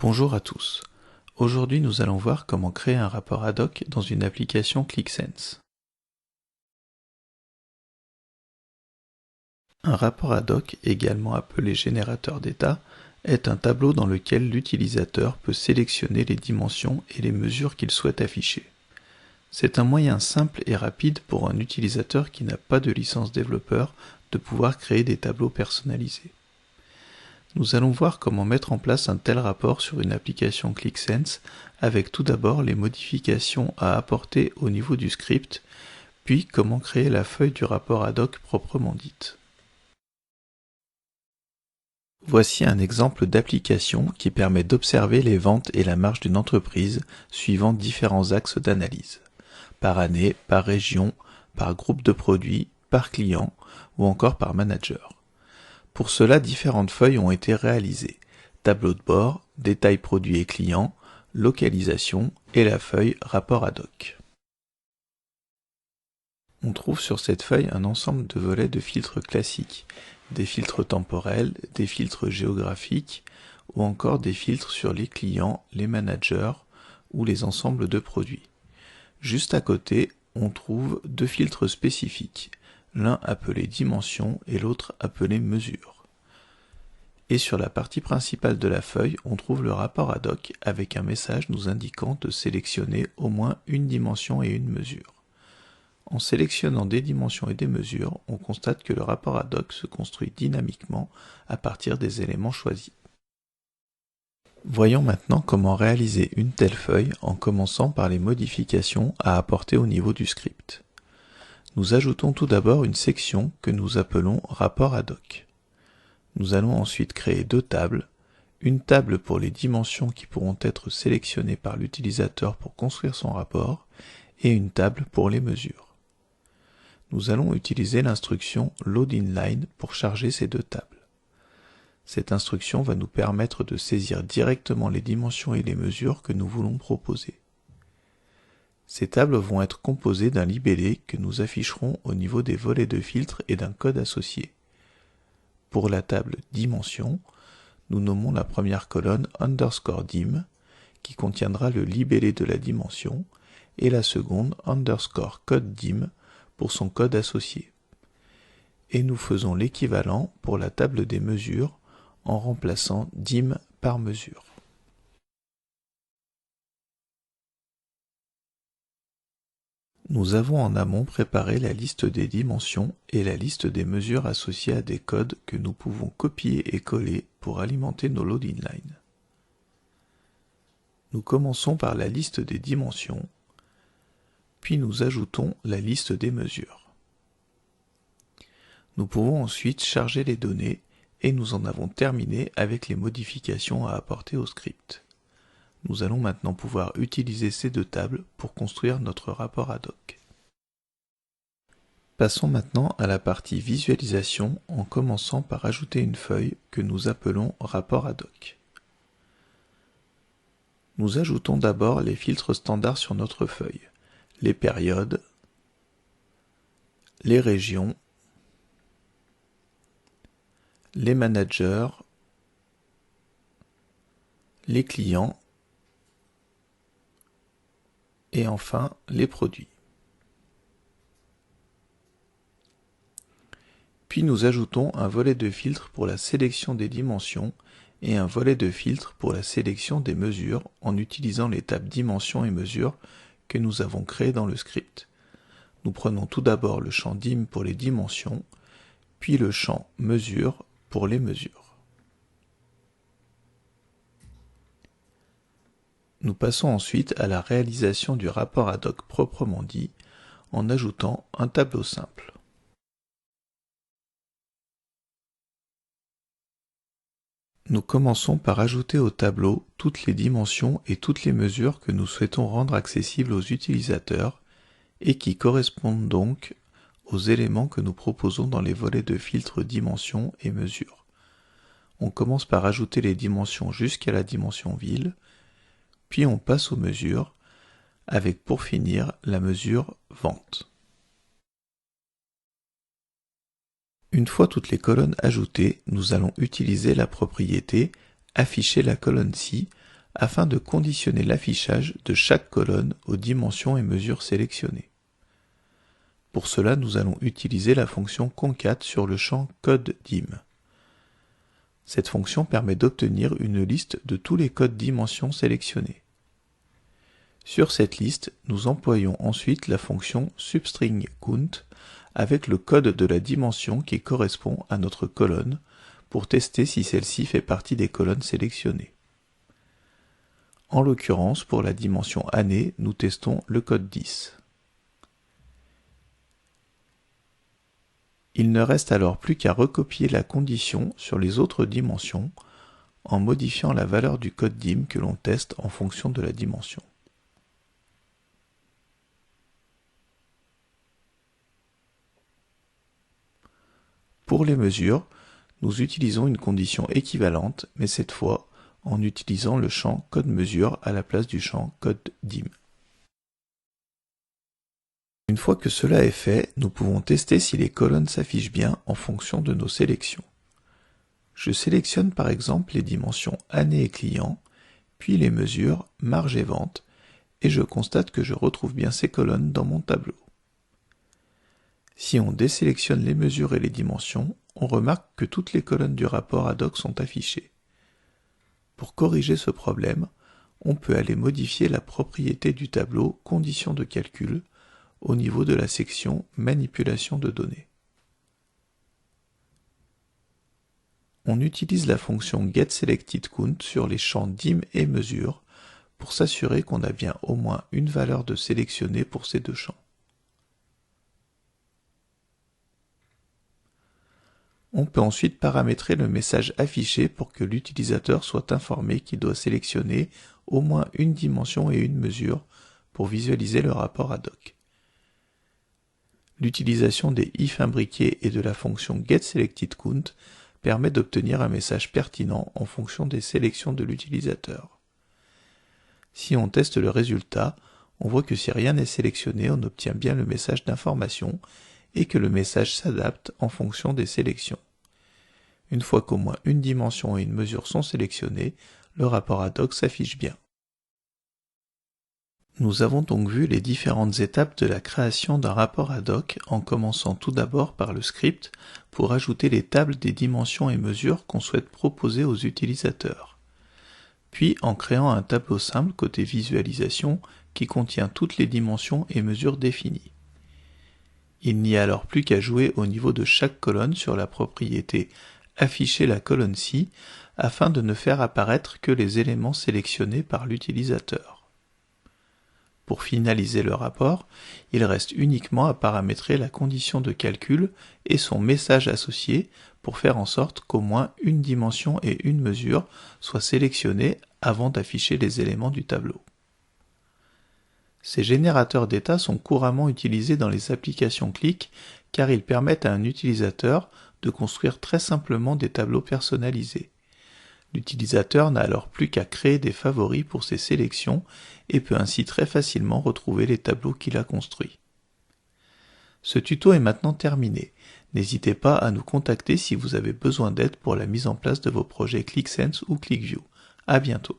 Bonjour à tous. Aujourd'hui, nous allons voir comment créer un rapport ad hoc dans une application ClickSense. Un rapport ad hoc, également appelé générateur d'état, est un tableau dans lequel l'utilisateur peut sélectionner les dimensions et les mesures qu'il souhaite afficher. C'est un moyen simple et rapide pour un utilisateur qui n'a pas de licence développeur de pouvoir créer des tableaux personnalisés. Nous allons voir comment mettre en place un tel rapport sur une application ClickSense avec tout d'abord les modifications à apporter au niveau du script, puis comment créer la feuille du rapport ad hoc proprement dite. Voici un exemple d'application qui permet d'observer les ventes et la marge d'une entreprise suivant différents axes d'analyse, par année, par région, par groupe de produits, par client ou encore par manager. Pour cela, différentes feuilles ont été réalisées. Tableau de bord, détail produits et clients, localisation et la feuille rapport ad hoc. On trouve sur cette feuille un ensemble de volets de filtres classiques, des filtres temporels, des filtres géographiques ou encore des filtres sur les clients, les managers ou les ensembles de produits. Juste à côté, on trouve deux filtres spécifiques, l'un appelé dimension et l'autre appelé mesure. Et sur la partie principale de la feuille, on trouve le rapport ad hoc avec un message nous indiquant de sélectionner au moins une dimension et une mesure. En sélectionnant des dimensions et des mesures, on constate que le rapport ad hoc se construit dynamiquement à partir des éléments choisis. Voyons maintenant comment réaliser une telle feuille en commençant par les modifications à apporter au niveau du script. Nous ajoutons tout d'abord une section que nous appelons rapport ad hoc. Nous allons ensuite créer deux tables, une table pour les dimensions qui pourront être sélectionnées par l'utilisateur pour construire son rapport et une table pour les mesures. Nous allons utiliser l'instruction load_inline pour charger ces deux tables. Cette instruction va nous permettre de saisir directement les dimensions et les mesures que nous voulons proposer. Ces tables vont être composées d'un libellé que nous afficherons au niveau des volets de filtre et d'un code associé. Pour la table dimension, nous nommons la première colonne _dim qui contiendra le libellé de la dimension et la seconde _code_dim pour son code associé. Et nous faisons l'équivalent pour la table des mesures en remplaçant dim par mesure. Nous avons en amont préparé la liste des dimensions et la liste des mesures associées à des codes que nous pouvons copier et coller pour alimenter nos load_inline. Nous commençons par la liste des dimensions, puis nous ajoutons la liste des mesures. Nous pouvons ensuite charger les données et nous en avons terminé avec les modifications à apporter au script. Nous allons maintenant pouvoir utiliser ces deux tables pour construire notre rapport ad hoc. Passons maintenant à la partie visualisation en commençant par ajouter une feuille que nous appelons rapport ad hoc. Nous ajoutons d'abord les filtres standards sur notre feuille, les périodes, les régions, les managers, les clients et enfin les produits. Puis nous ajoutons un volet de filtre pour la sélection des dimensions et un volet de filtre pour la sélection des mesures en utilisant les tables dimensions et mesures que nous avons créées dans le script. Nous prenons tout d'abord le champ dim pour les dimensions, puis le champ mesure pour les mesures. Nous passons ensuite à la réalisation du rapport ad hoc proprement dit en ajoutant un tableau simple. Nous commençons par ajouter au tableau toutes les dimensions et toutes les mesures que nous souhaitons rendre accessibles aux utilisateurs et qui correspondent donc aux éléments que nous proposons dans les volets de filtre dimensions et mesures. On commence par ajouter les dimensions jusqu'à la dimension ville, puis on passe aux mesures, avec pour finir la mesure vente. Une fois toutes les colonnes ajoutées, nous allons utiliser la propriété afficher la colonne ci afin de conditionner l'affichage de chaque colonne aux dimensions et mesures sélectionnées. Pour cela, nous allons utiliser la fonction concat sur le champ code dim. Cette fonction permet d'obtenir une liste de tous les codes dimensions sélectionnés. Sur cette liste, nous employons ensuite la fonction substring count avec le code de la dimension qui correspond à notre colonne pour tester si celle-ci fait partie des colonnes sélectionnées. En l'occurrence, pour la dimension année, nous testons le code 10. Il ne reste alors plus qu'à recopier la condition sur les autres dimensions en modifiant la valeur du code dim que l'on teste en fonction de la dimension. Pour les mesures, nous utilisons une condition équivalente, mais cette fois en utilisant le champ code mesure à la place du champ code dim. Une fois que cela est fait, nous pouvons tester si les colonnes s'affichent bien en fonction de nos sélections. Je sélectionne par exemple les dimensions année et client, puis les mesures marge et vente, et je constate que je retrouve bien ces colonnes dans mon tableau. Si on désélectionne les mesures et les dimensions, on remarque que toutes les colonnes du rapport ad hoc sont affichées. Pour corriger ce problème, on peut aller modifier la propriété du tableau conditions de calcul au niveau de la section manipulation de données. On utilise la fonction getSelectedCount sur les champs dim et mesure pour s'assurer qu'on a bien au moins une valeur de sélectionnée pour ces deux champs. On peut ensuite paramétrer le message affiché pour que l'utilisateur soit informé qu'il doit sélectionner au moins une dimension et une mesure pour visualiser le rapport ad hoc. L'utilisation des if imbriqués et de la fonction getSelectedCount permet d'obtenir un message pertinent en fonction des sélections de l'utilisateur. Si on teste le résultat, on voit que si rien n'est sélectionné, on obtient bien le message d'information et que le message s'adapte en fonction des sélections. Une fois qu'au moins une dimension et une mesure sont sélectionnées, le rapport ad hoc s'affiche bien. Nous avons donc vu les différentes étapes de la création d'un rapport ad hoc en commençant tout d'abord par le script pour ajouter les tables des dimensions et mesures qu'on souhaite proposer aux utilisateurs. Puis en créant un tableau simple côté visualisation qui contient toutes les dimensions et mesures définies. Il n'y a alors plus qu'à jouer au niveau de chaque colonne sur la propriété afficher la colonne ci afin de ne faire apparaître que les éléments sélectionnés par l'utilisateur. Pour finaliser le rapport, il reste uniquement à paramétrer la condition de calcul et son message associé pour faire en sorte qu'au moins une dimension et une mesure soient sélectionnées avant d'afficher les éléments du tableau. Ces générateurs d'état sont couramment utilisés dans les applications Qlik car ils permettent à un utilisateur de construire très simplement des tableaux personnalisés. L'utilisateur n'a alors plus qu'à créer des favoris pour ses sélections et peut ainsi très facilement retrouver les tableaux qu'il a construits. Ce tuto est maintenant terminé. N'hésitez pas à nous contacter si vous avez besoin d'aide pour la mise en place de vos projets QlikSense ou QlikView. À bientôt.